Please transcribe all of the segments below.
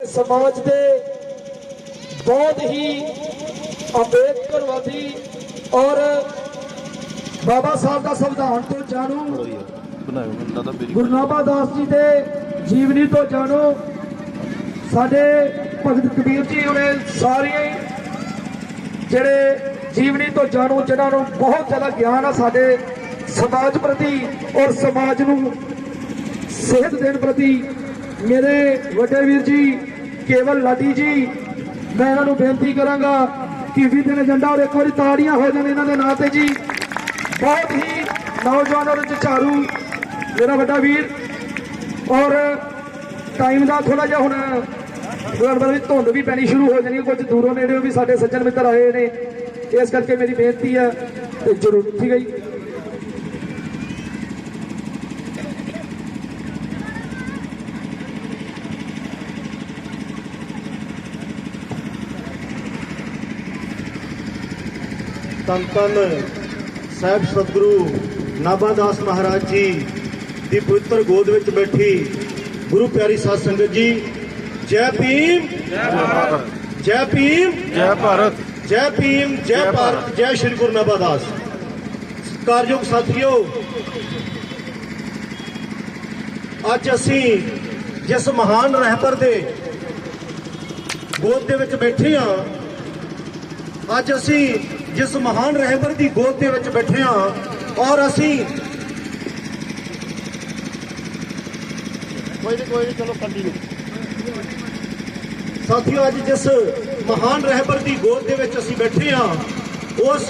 समाज के बहुत ही अंबेडकरवादी और बाबा साहब का संविधान तो जानो, गुरु नानक जी के जीवनी तो जानो, साडे भगत कबीर जी उन्हें सारे जेड़े जीवनी तो जानो, जिन्होंने बहुत ज़्यादा ज्ञान है साडे समाज प्रति और समाज नूं सेहत देने प्रति। मेरे वड्डे वीर जी केवल लाडी जी, मैं इन्हों बेनती करांगा कि विजन एजेंडा और एक बार ताड़ियां हो जाए इन्होंने नाम से जी। बहुत ही नौजवान और जुझारू मेरा वड्डा वीर, और टाइम का थोड़ा जिहा हुण धुंध भी पैनी शुरू हो जानी, कुछ दूरों नेड़े भी साडे सज्जन मित्र आए ने, इस करके मेरी बेनती है तो जरूर ठीक है जी। धन धन साहब सतगुरु नाभादास महाराज जी की पवित्र गोद में बैठी गुरु प्यारी साध संगत जी, जय भीम, जय भीम, जय भारत, जय भीम, जय भारत, जय श्री गुरु नाभादास। सत्कारयोग साथियों, अज असी जिस महान रहबर दे गोद दे विच बैठे हाँ, अज असी जिस महान रहबर की गोद दे विच बैठे हाँ, और असी चलो कंटिन्यू। साथियों, अज जिस महान रहबर की गोद दे विच असी बैठे हाँ, उस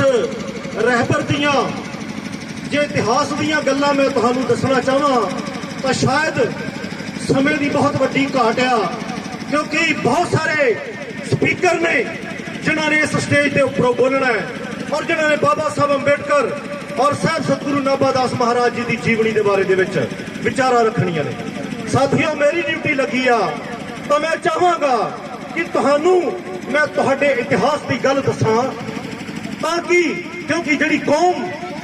रहबर दियां जे इतिहास दियां गल्लां मैं तुहानूं दसना चाहां तो शायद समय की बहुत वड्डी घाट आ, क्योंकि बहुत सारे स्पीकर ने जिन्होंने इस स्टेज के उपरों बोलना है और जिन्होंने बाबा साहब अंबेडकर और साहब सतगुरु नाभादास महाराज जी की जीवनी के बारे विचारा रखनिया ने। साथियों, मेरी ड्यूटी लगी आ तो मैं चाहांगा कि तुहानू मैं तुहाडे इतिहास की गल दसां, ताकि क्योंकि जिहड़ी कौम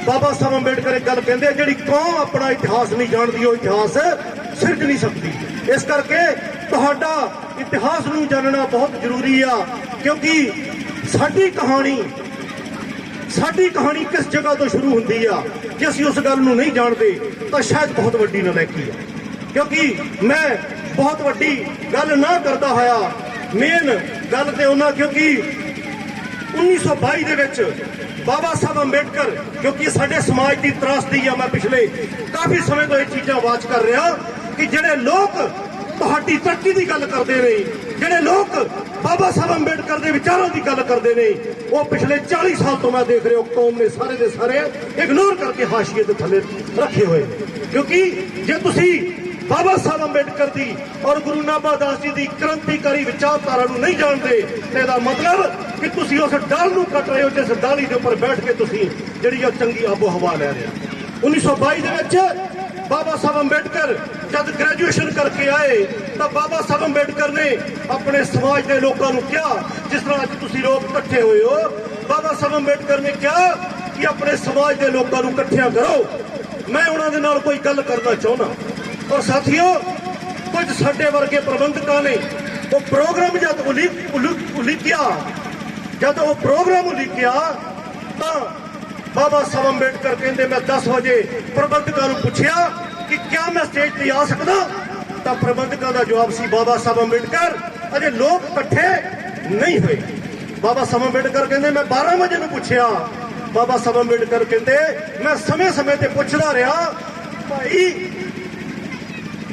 बाबा साहब अंबेडकर एक गल कहंदे, जिहड़ी कौम अपना इतिहास नहीं जानती वो इतिहास सिरज नहीं सकती। इस करके तुहाडा इतिहास नूं जानना बहुत जरूरी आ, क्योंकि साडी कहानी किस जगह तो शुरू होंदी आ, जे असीं उस गल नूं नहीं जानते तो शायद बहुत वड्डी नलैकी है। क्योंकि मैं बहुत वड्डी गल ना करता होया मेन गल ते उन्हां, क्योंकि 1922 दे विच बाबा साहब अंबेडकर, क्योंकि साडे समाज की त्रासदी है, मैं पिछले काफ़ी समय तो ये चीज़ां वाच कर रहा कि जिहड़े लोग तुहाडी तरक्की की गल करते हैं, जिहड़े लोग बाबा साहब अंबेडकर के विचारों की गल करते हैं, वो पिछले 40 साल तो मैं देख रहा हूँ कौम ने सारे के सारे इग्नोर करके हाशिए के थले रखे हुए। क्योंकि जे तुसी बाबा साहब अंबेडकर की और गुरु नाभादास जी की क्रांतिकारी विचारधारा नहीं जानते, तो इसका मतलब कि तुसी उस डाल नूं कट रहे हो जिस डाली के उपर बैठ के तुसी जिहड़ी चंगी आबो हवा ले रहे हो। 1922 दे विच बाबा साहब अंबेडकर जब ग्रेजुएशन करके आए तो बाबा साहब अंबेडकर ने अपने समाज के लोगों को कहा, जिस तरह अज तुसी लोग इकट्ठे हुए हो, बाबा साहब अंबेडकर ने कहा कि अपने समाज के लोगों को इकट्ठिया करो, मैं उन्होंने नाल कोई गल करना चाहना। और साथियों, कुछ साडे वर्गे प्रबंधकों ने वो प्रोग्राम जब उलीकिया, जब वो प्रोग्राम उलीकिया तो बाबा साहब अंबेडकर कहते मैं 10 बजे प्रबंधकों को पूछा कि क्या मैं स्टेज पर आ सकता, तो प्रबंधकों का जवाब सी बाबा साहब अंबेडकर अजे लोग इकट्ठे नहीं हुए। बाबा साहब अंबेडकर कहते मैं 12 बजे में पूछा, बाबा साहब अंबेडकर कहते मैं समय समय पर पूछता रहा, भाई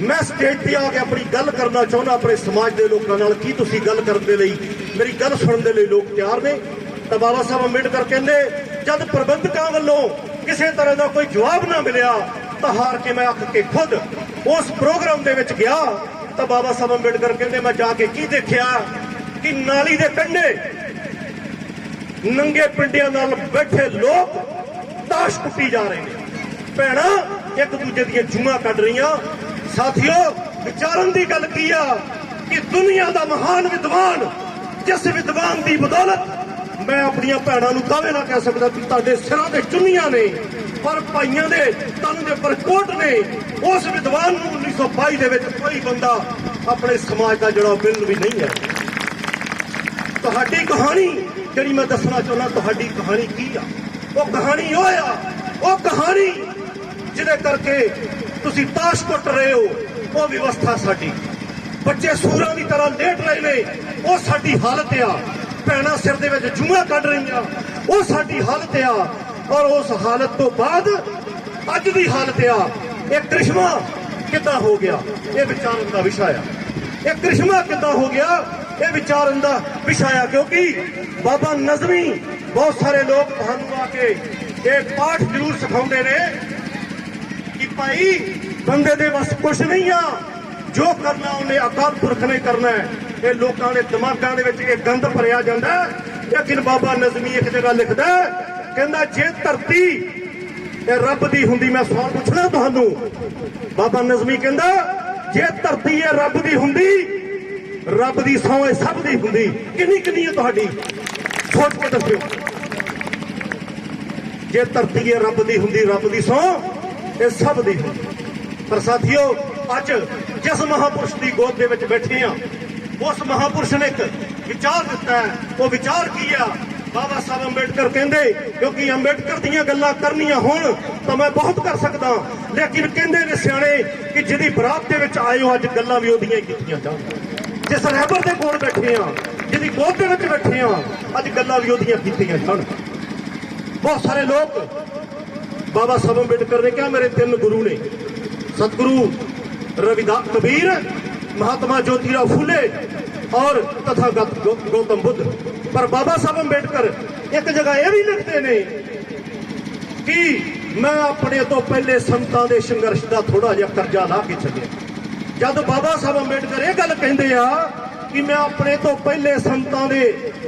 मैं स्टेज पर आके अपनी गल करना चाहना अपने समाज के लोगों नाल, की तुसीं गल करने लई मेरी गल सुनने लई लोग तैयार ने। तो बाबा साहब अंबेडकर कहते जब प्रबंधकों वालों किसी तरह का कोई जवाब ना मिलिया तो हार के मैं अख के खुद उस प्रोग्राम के विच गया। तो बाबा साहब अंबेडकर कहते मैं जाके की देखा कि नाली के कंढे नंगे पिंडियां नाल बैठे लोग ताश कुट्टी जा रहे हैं, भैणा एक दूजे दी जूआं कढ रही। साथियों, विचारन की गल की आ कि दुनिया का महान विद्वान, जिस विद्वान की बदौलत मैं अपन भैनों को दावे ना कह सकता कि तुहाडे सिरां ते चुन्नियां ने पर भाइयों के तन के पर कोट ने, उस विद्वान 1922 कोई बंदा ਆਪਣੇ ਸਮਾਜ ਦਾ ਜਿਹੜਾ ਬਿੱਲ ਵੀ ਨਹੀਂ ਹੈ। ਤੁਹਾਡੀ ਕਹਾਣੀ ਜਿਹੜੀ ਮੈਂ ਦੱਸਣਾ ਚਾਹੁੰਦਾ, ਤੁਹਾਡੀ ਕਹਾਣੀ ਕੀ ਆ? ਉਹ ਕਹਾਣੀ ਉਹ ਆ, ਉਹ ਕਹਾਣੀ ਜਿਹਦੇ ਕਰਕੇ ਤੁਸੀਂ ਤਾਸ਼ ਕੁੱਟ ਰਹੇ ਹੋ। ਉਹ ਵਿਵਸਥਾ ਸਾਡੀ, ਬੱਚੇ ਸੂਰਾਂ ਦੀ ਤਰ੍ਹਾਂ ਲੇਟ ਰਹੇ ਨੇ, ਉਹ ਸਾਡੀ ਹਾਲਤ ਆ। ਭੈਣਾਂ ਸਿਰ ਦੇ ਵਿੱਚ ਜੂਆਂ ਕੱਢ ਰਹੀਆਂ, ਉਹ ਸਾਡੀ ਹਾਲਤ ਆ। ਔਰ ਉਸ ਹਾਲਤ ਤੋਂ ਬਾਅਦ ਅੱਜ ਦੀ ਹਾਲਤ ਆ। ਇਹ ਕ੍ਰਿਸ਼ਮਾ ਕਿੱਦਾਂ ਹੋ ਗਿਆ, ਇਹ ਵਿਚਾਰਨ ਦਾ ਵਿਸ਼ਾ ਆ। ਇਹ ਕ੍ਰਿਸ਼ਮਾ ਕਿੱਦਾਂ ਹੋ ਗਿਆ, ਇਹ ਵਿਚਾਰਨ ਦਾ ਵਿਸ਼ਾ ਆ। ਕਿਉਂਕਿ ਬਾਬਾ ਨਜ਼ਮੀ ਬਹੁਤ ਸਾਰੇ ਲੋਕ ਤੁਹਾਨੂੰ ਆ ਕੇ ਇਹ ਪਾਠ ਜ਼ਰੂਰ ਸਿਖਾਉਂਦੇ ਨੇ ਕਿ ਭਾਈ ਬੰਦੇ ਦੇ ਬਸ ਕੁਛ ਨਹੀਂ ਆ, ਜੋ ਕਰਨਾ ਉਹਨੇ ਅਕਾਲ ਪੁਰਖ ਨੇ ਕਰਨਾ ਹੈ। ਇਹ ਲੋਕਾਂ ਦੇ ਦਿਮਾਗਾਂ ਦੇ ਵਿੱਚ ਇਹ ਗੰਦ ਭਰਿਆ ਜਾਂਦਾ। ਲੇਕਿਨ ਬਾਬਾ ਨਜ਼ਮੀ ਇੱਕ ਜਗ੍ਹਾ ਲਿਖਦਾ, ਕਹਿੰਦਾ ਜੇ ਧਰਤੀ ਇਹ ਰੱਬ ਦੀ ਹੁੰਦੀ, ਮੈਂ ਸਵਾਲ ਪੁੱਛਣਾ ਤੁਹਾਨੂੰ, ਬਾਬਾ ਨਜ਼ਮੀ ਕਹਿੰਦਾ ਜੇ ਧਰਤੀ ਇਹ ਰੱਬ ਦੀ ਹੁੰਦੀ, ਰੱਬ ਦੀ ਸਹੁੰ ਇਹ ਸਭ ਦੀ ਹੁੰਦੀ। ਕਿੰਨੀ ਕਿੰਨੀ ਹੈ ਤੁਹਾਡੀ? ਸੋਚ ਕੇ ਦੱਸਿਓ। ਜੇ ਧਰਤੀ ਇਹ ਰੱਬ ਦੀ ਹੁੰਦੀ, ਰੱਬ ਦੀ ਸਹੁੰ ਇਹ ਸਭ ਦੀ ਹੁੰਦੀ। ਪਰ ਸਾਥੀਓ, ਅੱਜ ਜਿਸ ਮਹਾਪੁਰਸ਼ ਦੀ ਗੋਦ ਦੇ ਵਿੱਚ ਬੈਠੇ ਆ, ਉਸ ਮਹਾਪੁਰਸ਼ ਨੇ ਇੱਕ ਵਿਚਾਰ ਦਿੱਤਾ ਹੈ। ਉਹ ਵਿਚਾਰ ਕੀ ਆ? ਬਾਬਾ ਸਾਹਿਬ ਅੰਬੇਡਕਰ ਕਹਿੰਦੇ, ਕਿਉਂਕਿ ਅੰਬੇਡਕਰ ਦੀਆਂ ਗੱਲਾਂ ਕਰਨੀਆਂ ਹੋਣ ਤਾਂ ਮੈਂ ਬਹੁਤ ਕਰ ਸਕਦਾ, ਲੇਕਿਨ ਕਹਿੰਦੇ ਨੇ ਸਿਆਣੇ ਕਿ ਜਿਹਦੀ ਬਰਾਤ ਦੇ ਵਿੱਚ ਆਏ ਹੋ, ਅੱਜ ਗੱਲਾਂ ਵੀ ਉਹਦੀਆਂ ਹੀ ਕੀਤੀਆਂ ਜਾਣ। ਜਿਸ ਰਹਿਬਰ ਦੇ ਕੋਲ ਬੈਠੇ ਆ, ਜਿਹਦੀ ਗੋਦ ਦੇ ਵਿੱਚ ਬੈਠੇ ਆ, ਅੱਜ ਗੱਲਾਂ ਵੀ ਉਹਦੀਆਂ ਕੀਤੀਆਂ ਜਾਣ। ਬਹੁਤ ਸਾਰੇ ਲੋਕ, ਬਾਬਾ ਸਾਹਿਬ ਅੰਬੇਡਕਰ ਨੇ ਕਿਹਾ ਮੇਰੇ 3 ਗੁਰੂ ਨੇ, ਸਤਿਗੁਰੂ ਰਵਿਦਾਸ ਕਬੀਰ, महात्मा ज्योतिराव फूले और तथागत गौतम बुद्ध। पर बाबा साहब अंबेडकर एक जगह यह भी लिखते ने कि मैं अपने तो पहले संतां दे संघर्ष का थोड़ा जिहा कर्जा ला के चलिया। जब बाबा साहब अंबेडकर यह गल कहंदे आ कि मैं अपने तो पहले संतां दे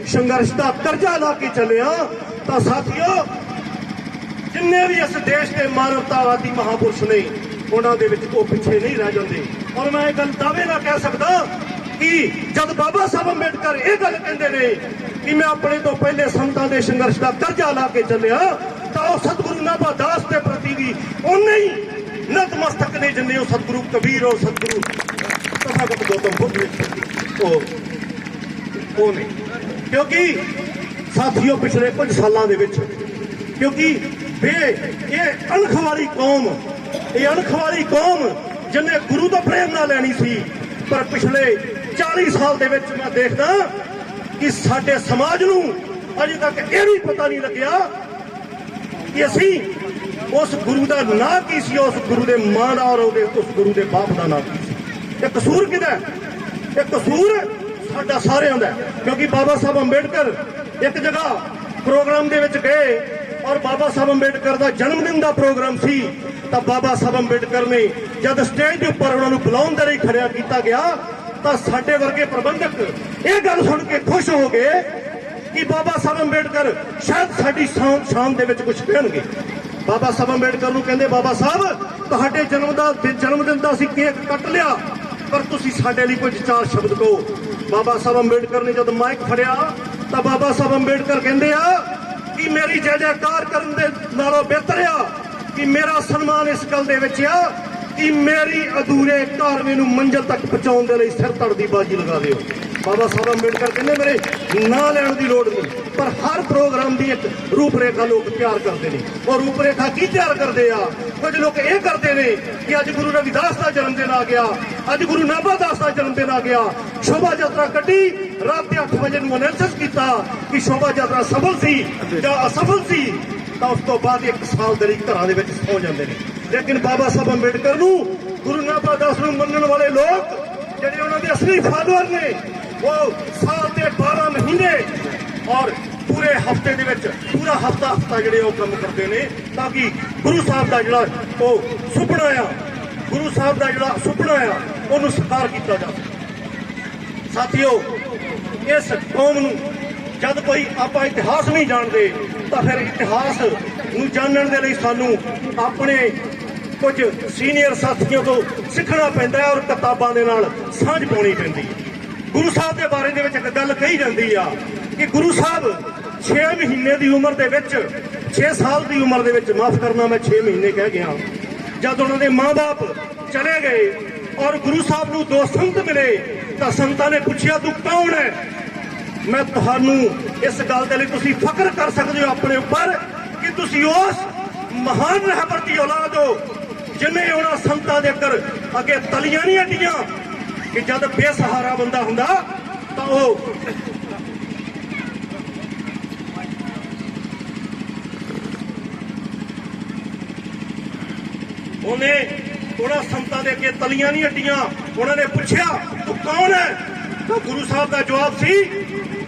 संघर्ष का कर्जा ला के चलिया, तो साथियों जिन्ने भी इस देश के मानवतावादी महापुरुष ने ਉਹਨਾਂ ਦੇ ਵਿੱਚ ਉਹ ਪਿੱਛੇ ਨਹੀਂ ਰਹਿ ਜਾਂਦੇ। ਔਰ ਮੈਂ ਇਹ ਗੱਲ ਦਾਅਵੇ ਨਾਲ ਕਹਿ ਸਕਦਾ ਕਿ ਜਦ ਬਾਬਾ ਸਾਹਿਬ ਅੰਬੇਡਕਰ ਇਹ ਗੱਲ ਕਹਿੰਦੇ ਨੇ ਕਿ ਮੈਂ ਆਪਣੇ ਤੋਂ ਪਹਿਲੇ ਸੰਤਾਂ ਦੇ ਸੰਘਰਸ਼ ਦਾ ਕਰਜ਼ਾ ਲਾ ਕੇ ਚੱਲਿਆ, ਤਾਂ ਉਹ ਸਤਿਗੁਰੂ ਨਾਭਾ ਦਾਸ ਦੇ ਪ੍ਰਤੀ ਵੀ ਉਹਨੇ ਹੀ ਨਤਮਸਤਕ ਨੇ ਜਿੰਨੇ ਉਹ ਸਤਿਗੁਰੂ ਕਬੀਰ ਔਰ ਸਤਿਗੁਰੂ ਤਥਾਗਤ ਗੌਤਮ ਬੁੱਧ ਨੇ ਉਹ ਨੇ। ਕਿਉਂਕਿ ਸਾਥੀਓ ਪਿਛਲੇ ਕੁਝ ਸਾਲਾਂ ਦੇ ਵਿੱਚ, ਕਿਉਂਕਿ ਇਹ ਅਣਖ ਵਾਲੀ ਕੌਮ, ਇਹ ਅਣਖ ਵਾਲੀ ਕੌਮ ਜਿਹਨੇ ਗੁਰੂ ਤੋਂ ਪ੍ਰੇਰਨਾ ਲੈਣੀ ਸੀ, ਪਰ ਪਿਛਲੇ 40 ਸਾਲ ਦੇ ਵਿੱਚ ਮੈਂ ਦੇਖਦਾ ਕਿ ਸਾਡੇ ਸਮਾਜ ਨੂੰ ਅਜੇ ਤੱਕ ਇਹ ਵੀ ਪਤਾ ਨਹੀਂ ਲੱਗਿਆ ਕਿ ਅਸੀਂ ਉਸ ਗੁਰੂ ਦਾ ਨਾਂ ਕੀ ਸੀ, ਉਸ ਗੁਰੂ ਦੇ ਮਾਂ ਦਾ ਔਰ ਉਸ ਗੁਰੂ ਦੇ ਬਾਪ ਦਾ ਨਾਂ ਕੀ ਸੀ। ਇਹ ਕਸੂਰ ਕਿਹਦਾ? ਇਹ ਕਸੂਰ ਸਾਡਾ ਸਾਰਿਆਂ ਦਾ। ਕਿਉਂਕਿ ਬਾਬਾ ਸਾਹਿਬ ਅੰਬੇਡਕਰ ਇੱਕ ਜਗ੍ਹਾ ਪ੍ਰੋਗਰਾਮ ਦੇ ਵਿੱਚ ਗਏ ਔਰ ਬਾਬਾ ਸਾਹਿਬ ਅੰਬੇਡਕਰ ਦਾ ਜਨਮ ਦਿਨ ਦਾ ਪ੍ਰੋਗਰਾਮ ਸੀ, ਤਾਂ ਬਾਬਾ ਸਾਹਿਬ ਅੰਬੇਡਕਰ ਨੇ ਜਦ ਸਟੇਜ ਦੇ ਉੱਪਰ ਉਹਨਾਂ ਨੂੰ ਬੁਲਾਉਣ ਦੇ ਲਈ ਖੜਿਆ ਕੀਤਾ ਗਿਆ, ਤਾਂ ਸਾਡੇ ਵਰਗੇ ਪ੍ਰਬੰਧਕ ਇਹ ਗੱਲ ਸੁਣ ਕੇ ਖੁਸ਼ ਹੋ ਗਏ ਕਿ ਬਾਬਾ ਸਾਹਿਬ ਅੰਬੇਡਕਰ ਸ਼ਾਇਦ ਸਾਡੀ ਸ਼ਾਨ ਦੇ ਵਿੱਚ ਕੁਝ ਕਹਿਣਗੇ। ਬਾਬਾ ਸਾਹਿਬ ਅੰਬੇਡਕਰ ਨੂੰ ਕਹਿੰਦੇ, ਬਾਬਾ ਸਾਹਿਬ ਤੁਹਾਡੇ ਜਨਮ ਦਿਨ ਦਾ ਅਸੀਂ ਕੇਕ ਕੱਟ ਲਿਆ, ਪਰ ਤੁਸੀਂ ਸਾਡੇ ਲਈ ਕੁਝ 4 ਸ਼ਬਦ ਕਹੋ। ਬਾਬਾ ਸਾਹਿਬ ਅੰਬੇਡਕਰ ਨੇ ਜਦ ਮਾਈਕ ਫੜਿਆ ਤਾਂ ਬਾਬਾ ਸਾਹਿਬ ਅੰਬੇਡਕਰ ਕਹਿੰਦੇ ਆ ਕਿ ਮੇਰੀ ਜੈ ਜੈਕਾਰ ਕਰਨ ਦੇ ਨਾਲੋਂ ਬਿਹਤਰ ਆ ਕਿ ਮੇਰਾ ਸਨਮਾਨ ਇਸ ਗੱਲ ਦੇ ਵਿੱਚ ਆ ਕਿ ਮੇਰੀ ਅਧੂਰੇ ਕਾਰਵੇ ਨੂੰ ਮੰਜ਼ਿਲ ਤੱਕ ਪਹੁੰਚਾਉਣ ਦੇ ਲਈ ਸਿਰ ਧੜ ਦੀ ਬਾਜੀ ਲਗਾ ਦਿਓ। ਬਾਬਾ ਸਾਹਿਬ ਅੰਬੇਡਕਰ ਕਹਿੰਦੇ ਮੇਰੇ ਨਾਂ ਲੈਣ ਦੀ ਲੋੜ ਨਹੀਂ, ਪਰ ਹਰ ਪ੍ਰੋਗਰਾਮ ਦੀ ਇੱਕ ਰੂਪਰੇਖਾ ਲੋਕ ਤਿਆਰ ਕਰਦੇ ਨੇ। ਉਹ ਰੂਪਰੇਖਾ ਕੀ ਤਿਆਰ ਕਰਦੇ ਆ? ਕੁਝ ਲੋਕ ਇਹ ਕਰਦੇ ਨੇ ਕਿ ਅੱਜ ਗੁਰੂ ਰਵਿਦਾਸ ਦਾ ਜਨਮ ਦਿਨ ਆ ਗਿਆ, ਅੱਜ ਗੁਰੂ ਨਾਭਾ ਦਾਸ ਦਾ ਜਨਮ ਦਿਨ ਆ ਗਿਆ, ਸ਼ੋਭਾ ਯਾਤਰਾ ਕੱਢੀ, ਰਾਤ ਦੇ 8 ਵਜੇ ਨੂੰ ਅਨਾਉਂਸ ਕੀਤਾ ਕਿ ਸ਼ੋਭਾ ਯਾਤਰਾ ਸਫਲ ਸੀ ਜਾਂ ਅਸਫਲ ਸੀ, ਤਾਂ ਉਸ ਤੋਂ ਬਾਅਦ 1 ਸਾਲ ਦੇ ਲਈ ਘਰਾਂ ਦੇ ਵਿੱਚ ਸੌ ਜਾਂਦੇ ਨੇ। ਲੇਕਿਨ ਬਾਬਾ ਸਾਹਿਬ ਅੰਬੇਡਕਰ ਨੂੰ, ਗੁਰੂ ਨਾਭਾ ਦਾਸ ਨੂੰ ਮੰਨਣ ਵਾਲੇ ਲੋਕ ਜਿਹੜੇ ਉਹਨਾਂ ਦੇ ਅਸਲੀ ਫਾਲੋਅਰ ਨੇ, ਉਹ ਸਾਲ ਦੇ 12 ਮਹੀਨੇ ਔਰ ਪੂਰੇ ਹਫਤੇ ਦੇ ਵਿੱਚ ਪੂਰਾ ਹਫਤਾ ਜਿਹੜੇ ਉਹ ਕੰਮ ਕਰਦੇ ਨੇ ਤਾਂ ਕਿ ਗੁਰੂ ਸਾਹਿਬ ਦਾ ਜਿਹੜਾ ਉਹ ਸੁਪਨਾ ਆ, ਗੁਰੂ ਸਾਹਿਬ ਦਾ ਜਿਹੜਾ ਸੁਪਨਾ ਆ ਉਹਨੂੰ ਸਾਕਾਰ ਕੀਤਾ ਜਾ ਸਕੇ। ਸਾਥੀਓ, ਇਸ ਕੌਮ ਨੂੰ ਜਦ ਕੋਈ ਆਪਾਂ ਇਤਿਹਾਸ ਨਹੀਂ ਜਾਣਦੇ ਤਾਂ ਫਿਰ ਇਤਿਹਾਸ ਨੂੰ ਜਾਣਨ ਦੇ ਲਈ ਸਾਨੂੰ ਆਪਣੇ ਕੁਝ ਸੀਨੀਅਰ ਸਾਥੀਆਂ ਤੋਂ ਸਿੱਖਣਾ ਪੈਂਦਾ ਹੈ ਔਰ ਕਿਤਾਬਾਂ ਦੇ ਨਾਲ ਸਾਂਝ ਪਾਉਣੀ ਪੈਂਦੀ ਹੈ। ਗੁਰੂ ਸਾਹਿਬ ਦੇ ਬਾਰੇ ਦੇ ਵਿੱਚ ਇੱਕ ਗੱਲ ਕਹੀ ਜਾਂਦੀ ਆ ਕਿ ਗੁਰੂ ਸਾਹਿਬ 6 ਮਹੀਨੇ ਦੀ ਉਮਰ ਦੇ ਵਿੱਚ, 6 ਸਾਲ ਦੀ ਉਮਰ ਦੇ ਵਿੱਚ, ਮਾਫ ਕਰਨਾ ਮੈਂ 6 ਮਹੀਨੇ ਕਹਿ ਗਿਆ, ਜਦ ਉਹਨਾਂ ਦੇ ਮਾਂ-ਬਾਪ ਚਲੇ ਗਏ ਔਰ ਗੁਰੂ ਸਾਹਿਬ ਨੂੰ ਦੋ ਸੰਤ ਮਿਲੇ ਤਾਂ ਸੰਤਾਂ ਨੇ ਪੁੱਛਿਆ ਤੂੰ ਕੌਣ ਹੈ। ਮੈਂ ਤੁਹਾਨੂੰ ਇਸ ਗੱਲ ਦੇ ਲਈ ਤੁਸੀਂ ਫਖਰ ਕਰ ਸਕਦੇ ਹੋ ਆਪਣੇ ਉੱਪਰ ਕਿ ਤੁਸੀਂ ਉਸ ਮਹਾਨ ਰਹਿਬਰ ਦੀ ਔਲਾਦ ਹੋ ਜਿਨੇ ਉਹਨਾਂ ਸੰਤਾਂ ਦੇ ਅੱਗੇ ਤਲੀਆਂ ਨਹੀਂ ਅੱਡੀਆਂ ਕਿ ਜਦ ਬੇਸਹਾਰਾ ਬੰਦਾ ਹੁੰਦਾ ਤਾਂ ਉਹਨੇ ਉਹਨਾਂ ਸੰਤਾਂ ਦੇ ਅੱਗੇ ਤਲੀਆਂ ਨਹੀਂ ਅੱਡੀਆਂ। ਉਹਨਾਂ ਨੇ ਪੁੱਛਿਆ ਤੂੰ ਕੌਣ ਹੈ ਤਾਂ ਗੁਰੂ ਸਾਹਿਬ ਦਾ ਜਵਾਬ ਸੀ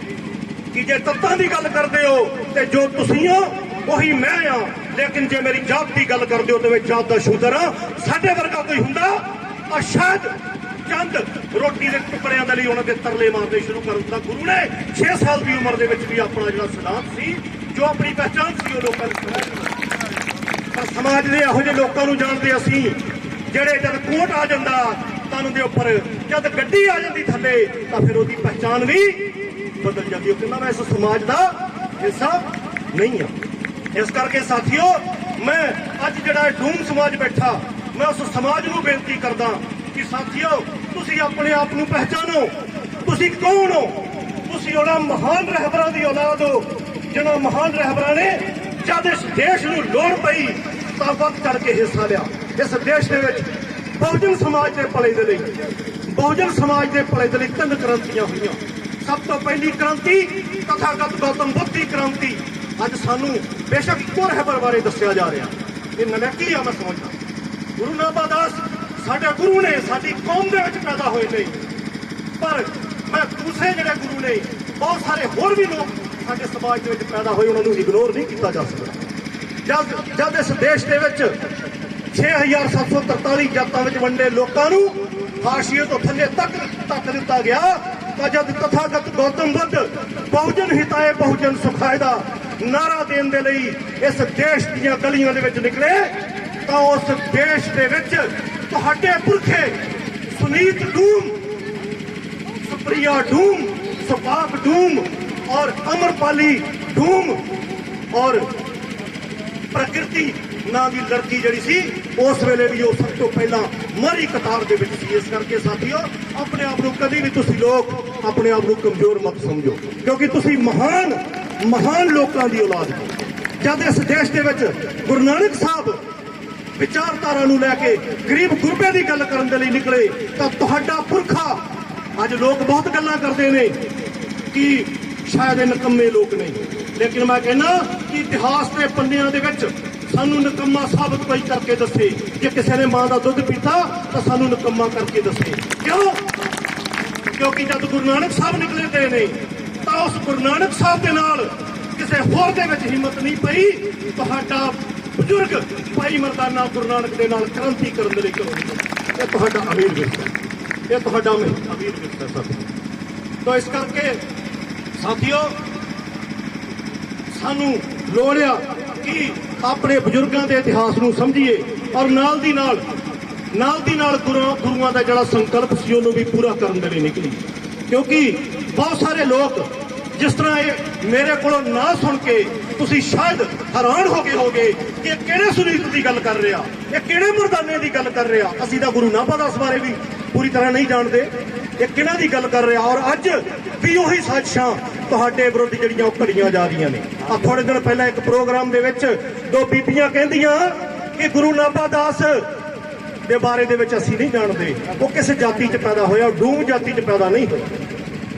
ਕਿ ਜੇ ਤੱਤਾਂ ਦੀ ਗੱਲ ਕਰਦੇ ਹੋ ਤੇ ਜੋ ਤੁਸੀਂ ਹੋ ਉਹੀ ਮੈਂ ਆ, ਲੇਕਿਨ ਜੇ ਮੇਰੀ ਜਾਤ ਦੀ ਗੱਲ ਕਰਦੇ ਹੋ ਤੇ ਮੈਂ ਜਾਤ ਦਾ ਸ਼ੂਦਰ ਆ। ਸਾਡੇ ਵਰਗਾ ਕੋਈ ਹੁੰਦਾ ਤਾਂ ਸ਼ਾਇਦ ਚੰਦ ਰੋਟੀ ਦੇ ਟੁਕੜਿਆਂ ਦੇ ਲਈ ਉਹਨਾਂ ਦੇ ਤਰਲੇ ਮਾਰਨੇ ਸ਼ੁਰੂ ਕਰ ਦਿੱਤਾ। ਗੁਰੂ ਨੇ 6 ਸਾਲ ਦੀ ਉਮਰ ਦੇ ਵਿੱਚ ਵੀ ਆਪਣਾ ਜਿਹੜਾ ਸਿਧਾਂਤ ਸੀ, ਜੋ ਆਪਣੀ ਪਹਿਚਾਣ ਸੀ, ਉਹ ਲੋਕਾਂ ਨੂੰ ਸੁਣਾਇਆ। ਤਾਂ ਸਮਾਜ ਦੇ ਇਹੋ ਜਿਹੇ ਲੋਕਾਂ ਨੂੰ ਜਾਣਦੇ ਅਸੀਂ ਜਿਹੜੇ ਜਦ ਕੋਟ ਆ ਜਾਂਦਾ ਤਨ ਦੇ ਉੱਪਰ, ਜਦ ਗੱਡੀ ਆ ਜਾਂਦੀ ਥੱਲੇ ਤਾਂ ਫਿਰ ਉਹਦੀ ਪਹਿਚਾਣ ਵੀ ਬਦਲ ਜਾਂਦੀ। ਉਹ ਕਹਿੰਦਾ ਮੈਂ ਇਸ ਸਮਾਜ ਦਾ ਹਿੱਸਾ ਨਹੀਂ ਆ। ਇਸ ਕਰਕੇ ਸਾਥੀਓ, ਮੈਂ ਅੱਜ ਜਿਹੜਾ ਡੂਮ ਸਮਾਜ ਬੈਠਾ, ਮੈਂ ਉਸ ਸਮਾਜ ਨੂੰ ਬੇਨਤੀ ਕਰਦਾ ਕਿ ਸਾਥੀਓ ਤੁਸੀਂ ਆਪਣੇ ਆਪ ਨੂੰ ਪਹਿਚਾਨੋ। ਤੁਸੀਂ ਕੌਣ ਹੋ? ਤੁਸੀਂ ਉਹਨਾਂ ਮਹਾਨ ਰਹਿਬਰਾਂ ਦੀ ਔਲਾਦ ਹੋ ਜਿਹਨਾਂ ਮਹਾਨ ਰਹਿਬਰਾਂ ਨੇ ਜਦ ਇਸ ਦੇਸ਼ ਨੂੰ ਲੋੜ ਪਈ ਤਾਂ ਵਕਤ ਕਰਕੇ ਹਿੱਸਾ ਲਿਆ। ਇਸ ਦੇਸ਼ ਦੇ ਵਿੱਚ ਬਹੁਜਨ ਸਮਾਜ ਦੇ ਭਲੇ ਦੇ ਲਈ, ਬਹੁਜਨ ਸਮਾਜ ਦੇ ਭਲੇ ਦੇ ਲਈ 3 ਕ੍ਰਾਂਤੀਆਂ ਹੋਈਆਂ। ਸਭ ਤੋਂ ਪਹਿਲੀ ਕ੍ਰਾਂਤੀ ਤਥਾਗਤ ਗੌਤਮ ਬੁੱਧ ਦੀ ਕ੍ਰਾਂਤੀ। ਅੱਜ ਸਾਨੂੰ ਬੇਸ਼ੱਕ ਇੱਕੋ ਰਹਿਬਰ ਬਾਰੇ ਦੱਸਿਆ ਜਾ ਰਿਹਾ, ਇਹ ਨਲਾਇਕੀ ਆ। ਮੈਂ ਸਮਝਦਾ ਗੁਰੂ ਨਾਨਕ ਦਾਸ ਸਾਡੇ ਗੁਰੂ ਨੇ, ਸਾਡੀ ਕੌਮ ਦੇ ਵਿੱਚ ਪੈਦਾ ਹੋਏ ਨੇ, ਪਰ ਮੈਂ ਦੂਸਰੇ ਜਿਹੜੇ ਗੁਰੂ ਨੇ, ਬਹੁਤ ਸਾਰੇ ਹੋਰ ਵੀ ਲੋਕ ਸਾਡੇ ਸਮਾਜ ਦੇ ਵਿੱਚ ਪੈਦਾ ਹੋਏ, ਉਹਨਾਂ ਨੂੰ ਇਗਨੋਰ ਨਹੀਂ ਕੀਤਾ ਜਾ ਸਕਦਾ। ਜਦ ਇਸ ਦੇਸ਼ ਦੇ ਵਿੱਚ 6743 ਜਾਤਾਂ ਵਿੱਚ ਵੰਡੇ ਲੋਕਾਂ ਨੂੰ ਹਾਸ਼ੀਏ ਤੋਂ ਥੱਲੇ ਤੱਕ ਦਿੱਤਾ ਗਿਆ, ਤਾਂ ਜਦ ਤਥਾਗਤ ਗੌਤਮ ਬੁੱਧ ਬਹੁਜਨ ਹਿਤਾਏ ਬਹੁਜਨ ਸੁਖਾਏ ਦਾ ਨਾਰਾ ਦੇਣ ਦੇ ਲਈ ਇਸ ਦੇਸ਼ ਦੀਆਂ ਗਲੀਆਂ ਦੇ ਵਿੱਚ ਨਿਕਲੇ, ਤਾਂ ਉਸ ਦੇਸ਼ ਦੇ ਵਿੱਚ ਤੁਹਾਡੇ ਪੁਰਖੇ ਸੁਨੀਤ ਡੂਮ, ਸੁਪ੍ਰਿਆ ਡੂਮ, ਸੁਭਾਗ ਡੂਮ ਔਰ ਅਮਰਪਾਲੀ ਡੂਮ ਔਰ ਪ੍ਰਕਿਰਤੀ ਨਾਂ ਦੀ ਲੜਕੀ ਜਿਹੜੀ ਸੀ, ਉਸ ਵੇਲੇ ਵੀ ਉਹ ਸਭ ਤੋਂ ਪਹਿਲਾਂ ਮਾਰੀ ਕਤਾਰ ਦੇ ਵਿੱਚ ਸੀ। ਇਸ ਕਰਕੇ ਸਾਥੀਓ, ਆਪਣੇ ਆਪ ਨੂੰ ਕਦੀ ਵੀ ਤੁਸੀਂ ਲੋਕ ਆਪਣੇ ਆਪ ਨੂੰ ਕਮਜ਼ੋਰ ਮਤ ਸਮਝੋ, ਕਿਉਂਕਿ ਤੁਸੀਂ ਮਹਾਨ ਲੋਕਾਂ ਦੀ ਔਲਾਦ ਹੋ। ਜਦ ਇਸ ਦੇਸ਼ ਦੇ ਵਿੱਚ ਗੁਰੂ ਨਾਨਕ ਸਾਹਿਬ ਵਿਚਾਰਧਾਰਾ ਨੂੰ ਲੈ ਕੇ ਗਰੀਬ ਗੁਰਬੇ ਦੀ ਗੱਲ ਕਰਨ ਦੇ ਲਈ ਨਿਕਲੇ, ਤਾਂ ਤੁਹਾਡਾ ਪੁਰਖਾ, ਅੱਜ ਲੋਕ ਬਹੁਤ ਗੱਲਾਂ ਕਰਦੇ ਨੇ ਕਿ ਸ਼ਾਇਦ ਇਹ ਨਿਕੰਮੇ ਲੋਕ ਨੇ, ਲੇਕਿਨ ਮੈਂ ਕਹਿੰਦਾ ਕਿ ਇਤਿਹਾਸ ਦੇ ਪੰਨਿਆਂ ਦੇ ਵਿੱਚ ਸਾਨੂੰ ਨਿਕੰਮਾ ਸਾਬਤ ਕੋਈ ਕਰਕੇ ਦੱਸੇ। ਜੇ ਕਿਸੇ ਨੇ ਮਾਂ ਦਾ ਦੁੱਧ ਪੀਤਾ ਤਾਂ ਸਾਨੂੰ ਨਿਕੰਮਾ ਕਰਕੇ ਦੱਸੇ। ਕਿਉਂ? ਕਿਉਂਕਿ ਜਦ ਗੁਰੂ ਨਾਨਕ ਸਾਹਿਬ ਨਿਕਲੇ ਤੇ ਨੇ, ਤਾਂ ਉਸ ਗੁਰੂ ਨਾਨਕ ਸਾਹਿਬ ਦੇ ਨਾਲ ਕਿਸੇ ਹੋਰ ਦੇ ਵਿੱਚ ਹਿੰਮਤ ਨਹੀਂ ਪਈ। ਤੁਹਾਡਾ ਬਜ਼ੁਰਗ ਭਾਈ ਮਰਦਾਨਾ ਗੁਰੂ ਨਾਨਕ ਦੇ ਨਾਲ ਕ੍ਰਾਂਤੀ ਕਰਨ ਦੇ ਲਈ ਕਰੋ। ਇਹ ਤੁਹਾਡਾ ਅਮੀਰ ਵਿਰਸਾ, ਇਹ ਤੁਹਾਡਾ ਅਮੀਰ ਵਿਰਸਾ ਸਾਥੀਓ। ਤਾਂ ਇਸ ਕਰਕੇ ਸਾਥੀਓ, ਸਾਨੂੰ ਲੋੜ ਆ ਕਿ ਆਪਣੇ ਬਜ਼ੁਰਗਾਂ ਦੇ ਇਤਿਹਾਸ ਨੂੰ ਸਮਝੀਏ ਔਰ ਨਾਲ ਦੀ ਨਾਲ ਗੁਰੂਆਂ ਦਾ ਜਿਹੜਾ ਸੰਕਲਪ ਸੀ ਉਹਨੂੰ ਵੀ ਪੂਰਾ ਕਰਨ ਦੇ ਲਈ ਨਿਕਲੀ। ਕਿਉਂਕਿ ਬਹੁਤ ਸਾਰੇ ਲੋਕ ਜਿਸ ਤਰ੍ਹਾਂ ਇਹ ਮੇਰੇ ਕੋਲੋਂ ਨਾ ਸੁਣ ਕੇ ਤੁਸੀਂ ਸ਼ਾਇਦ ਹੈਰਾਨ ਹੋ ਗਏ ਹੋਗੇ ਕਿ ਇਹ ਕਿਹੜੇ ਸੁਨੀਤ ਦੀ ਗੱਲ ਕਰ ਰਿਹਾ, ਇਹ ਕਿਹੜੇ ਮਰਦਾਨੇ ਦੀ ਗੱਲ ਕਰ ਰਿਹਾ। ਅਸੀਂ ਤਾਂ ਗੁਰੂ ਨਾਨਕ ਦਾਸ ਬਾਰੇ ਵੀ ਪੂਰੀ ਤਰ੍ਹਾਂ ਨਹੀਂ ਜਾਣਦੇ, ਇਹ ਕਿਹਨਾਂ ਦੀ ਗੱਲ ਕਰ ਰਿਹਾ। ਔਰ ਅੱਜ ਵੀ ਉਹੀ ਸਾਜ਼ਿਸ਼ਾਂ ਤੁਹਾਡੇ ਵਿਰੁੱਧ ਜਿਹੜੀਆਂ ਉਹ ਘੜੀਆਂ ਜਾ ਰਹੀਆਂ ਨੇ। ਆ ਥੋੜੇ ਦਿਨ ਪਹਿਲਾਂ ਇੱਕ ਪ੍ਰੋਗਰਾਮ ਦੇ ਵਿੱਚ 2 ਬੀਬੀਆਂ ਕਹਿੰਦੀਆਂ ਕਿ ਗੁਰੂ ਨਾਨਕ ਦਾਸ ਦੇ ਬਾਰੇ ਦੇ ਵਿੱਚ ਅਸੀਂ ਨਹੀਂ ਜਾਣਦੇ, ਉਹ ਕਿਸ ਜਾਤੀ 'ਚ ਪੈਦਾ ਹੋਇਆ, ਡੂਮ ਜਾਤੀ 'ਚ ਪੈਦਾ ਨਹੀਂ ਹੋਇਆ।